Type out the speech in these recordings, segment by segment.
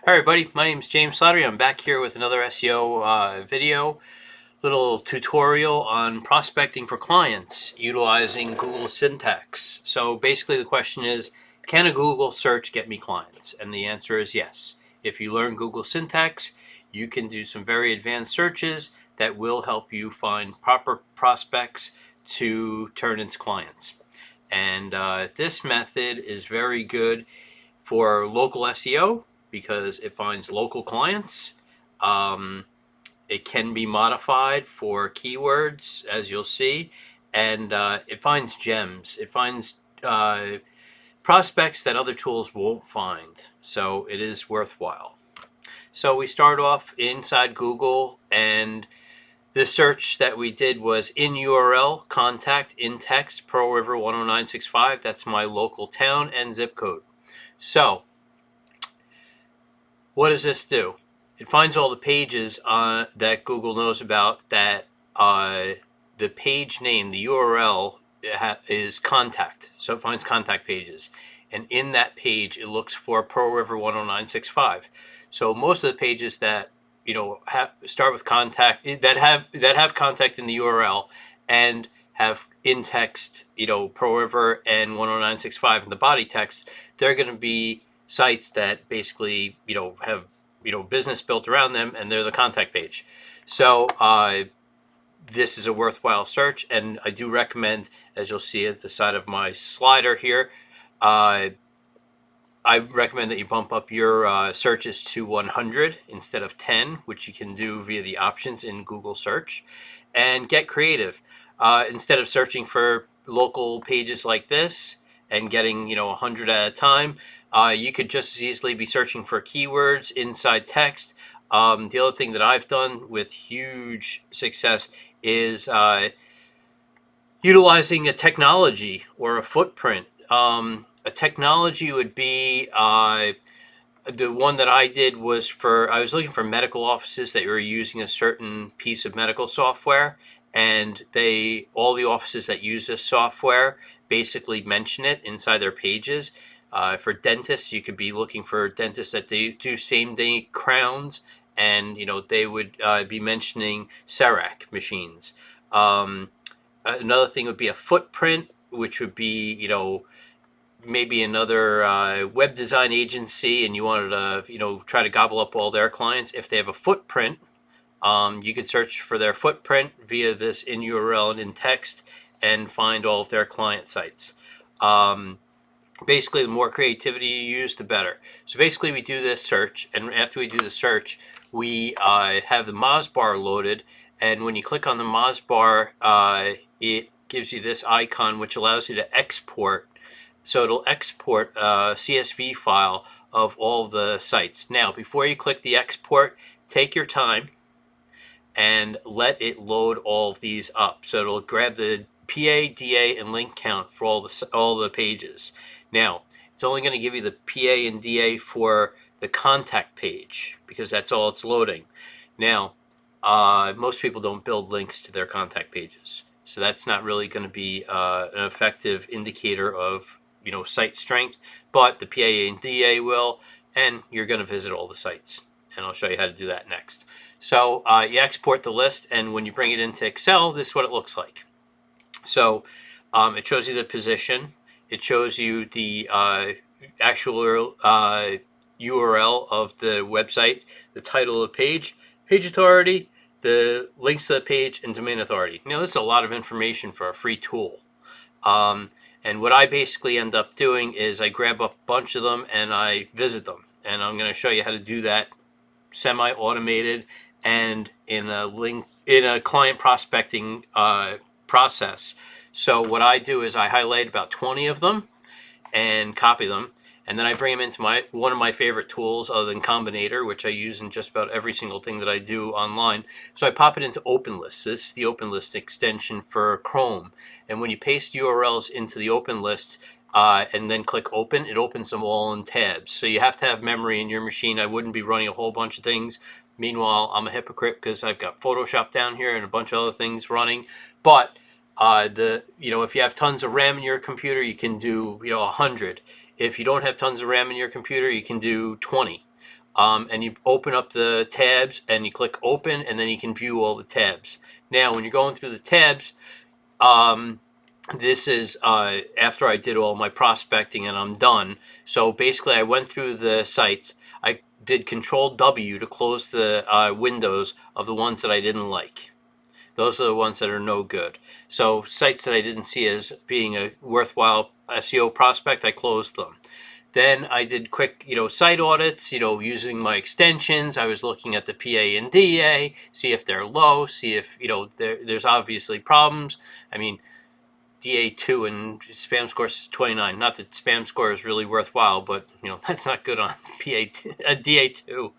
Hi everybody, my name is James Slattery. I'm back here with another SEO video, little tutorial on prospecting for clients utilizing Google syntax. So basically the question is, can a Google search get me clients? And the answer is yes. If you learn Google syntax, you can do some very advanced searches that will help you find proper prospects to turn into clients. And this method is very good for local SEO because it finds local clients. It can be modified for keywords, as you'll see, and it finds gems. It finds prospects that other tools won't find, so it is worthwhile. So we start off inside Google, and the search that we did was in URL, contact, in text, Pearl River 10965. That's my local town and zip code. So what does this do? It finds all the pages that Google knows about that the page name, the URL, is contact. So it finds contact pages. And in that page, it looks for Pearl River 10965. So most of the pages that start with contact, that have contact in the URL and have in text, Pearl River and 10965 in the body text, they're going to be sites that basically have business built around them, and they're the contact page. So this is a worthwhile search, and I do recommend, as you'll see at the side of my slider here, I recommend that you bump up your searches to 100 instead of 10, which you can do via the options in Google search, and get creative. Instead of searching for local pages like this and getting 100 at a time, you could just as easily be searching for keywords inside text. The other thing that I've done with huge success is utilizing a technology or a footprint. A technology would be the one that I did was I was looking for medical offices that were using a certain piece of medical software, and all the offices that use this software basically mention it inside their pages. For dentists, you could be looking for dentists that they do same-day crowns, and they would be mentioning CEREC machines. Another thing would be a footprint, which would be maybe another web design agency, and you wanted to try to gobble up all their clients. If they have a footprint, you could search for their footprint via this in URL and in text and find all of their client sites. Basically, the more creativity you use, the better. So basically, we do this search, and after we do the search, we have the Moz bar loaded, and when you click on the Moz bar, it gives you this icon, which allows you to export. So it'll export a CSV file of all the sites. Now, before you click the export, take your time and let it load all of these up. So it'll grab the PA, DA, and link count for all the pages. Now, it's only going to give you the PA and DA for the contact page because that's all it's loading. Now, most people don't build links to their contact pages, so that's not really going to be an effective indicator of site strength, but the PA and DA will, and you're going to visit all the sites, and I'll show you how to do that next. So you export the list, and when you bring it into Excel, this is what it looks like. So it shows you the position, it shows you the actual URL of the website, the title of the page, page authority, the links to the page, and domain authority. This is a lot of information for a free tool. And what I basically end up doing is I grab a bunch of them and I visit them. And I'm going to show you how to do that semi-automated and in a client prospecting process. So what I do is I highlight about 20 of them and copy them, and then I bring them into one of my favorite tools other than Combinator, which I use in just about every single thing that I do online. So I pop it into OpenList. This is the OpenList extension for Chrome. And when you paste URLs into the OpenList and then click Open, it opens them all in tabs. So you have to have memory in your machine. I wouldn't be running a whole bunch of things. Meanwhile, I'm a hypocrite because I've got Photoshop down here and a bunch of other things running. But if you have tons of RAM in your computer, you can do 100. If you don't have tons of RAM in your computer, you can do 20. and you open up the tabs and you click open, and then you can view all the tabs. Now, when you're going through the tabs, this is after I did all my prospecting and I'm done. So basically, I went through the sites. I did Control W to close the windows of the ones that I didn't like. Those are the ones that are no good. So sites that I didn't see as being a worthwhile SEO prospect, I closed them. Then I did quick, site audits, using my extensions. I was looking at the PA and DA, see if they're low, see if, there's obviously problems. I mean, DA2 and spam score is 29. Not that spam score is really worthwhile, but that's not good on DA2.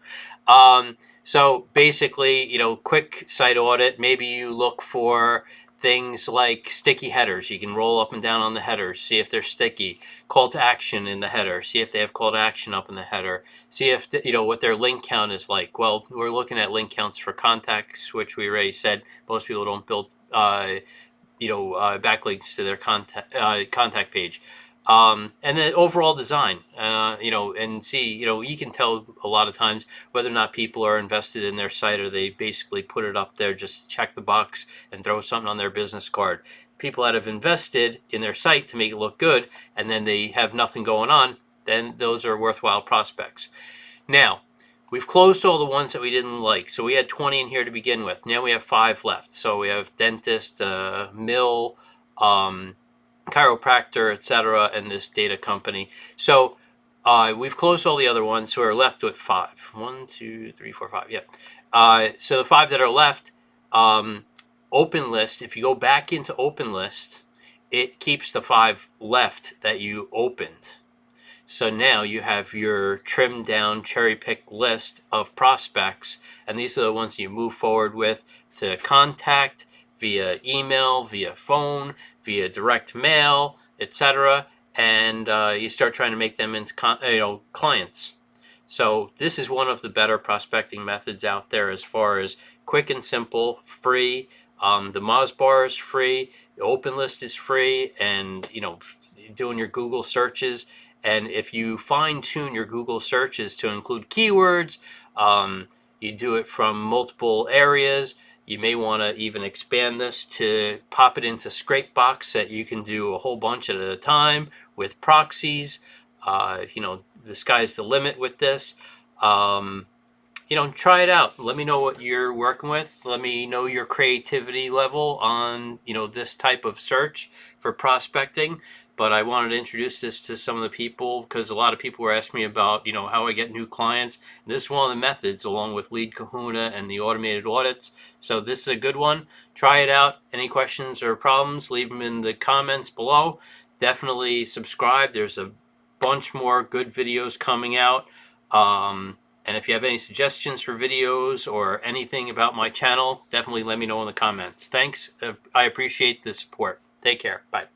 So basically, quick site audit. Maybe you look for things like sticky headers. You can roll up and down on the headers, see if they're sticky. Call to action in the header, see if they have call to action up in the header. See if what their link count is like. Well, we're looking at link counts for contacts, which we already said most people don't build backlinks to their contact page. And then overall design, and see, you can tell a lot of times whether or not people are invested in their site, or they basically put it up there just to check the box and throw something on their business card. People that have invested in their site to make it look good, and then they have nothing going on, then those are worthwhile prospects. Now, we've closed all the ones that we didn't like. So we had 20 in here to begin with. Now we have 5 left. So we have dentist, mill, chiropractor, etc., and this data company. So we've closed all the other ones, so we're left with 5. 1, 2, 3, 4, 5. Yeah. So the 5 that are left, open list. If you go back into open list, it keeps the 5 left that you opened. So now you have your trimmed down, cherry picked list of prospects, and these are the ones you move forward with to contact via email, via phone, via direct mail, etc. And you start trying to make them into clients. So this is one of the better prospecting methods out there, as far as quick and simple, free. The Mozbar is free, the open list is free, and doing your Google searches. And if you fine tune your Google searches to include keywords, you do it from multiple areas. You may want to even expand this to pop it into Scrapebox, that you can do a whole bunch at a time with proxies. The sky's the limit with this. Try it out. Let me know what you're working with. Let me know your creativity level on, this type of search for prospecting. But I wanted to introduce this to some of the people, because a lot of people were asking me about, how I get new clients. And this is one of the methods, along with Lead Kahuna and the automated audits. So this is a good one. Try it out. Any questions or problems, leave them in the comments below. Definitely subscribe. There's a bunch more good videos coming out. And if you have any suggestions for videos or anything about my channel, definitely let me know in the comments. Thanks. I appreciate the support. Take care. Bye.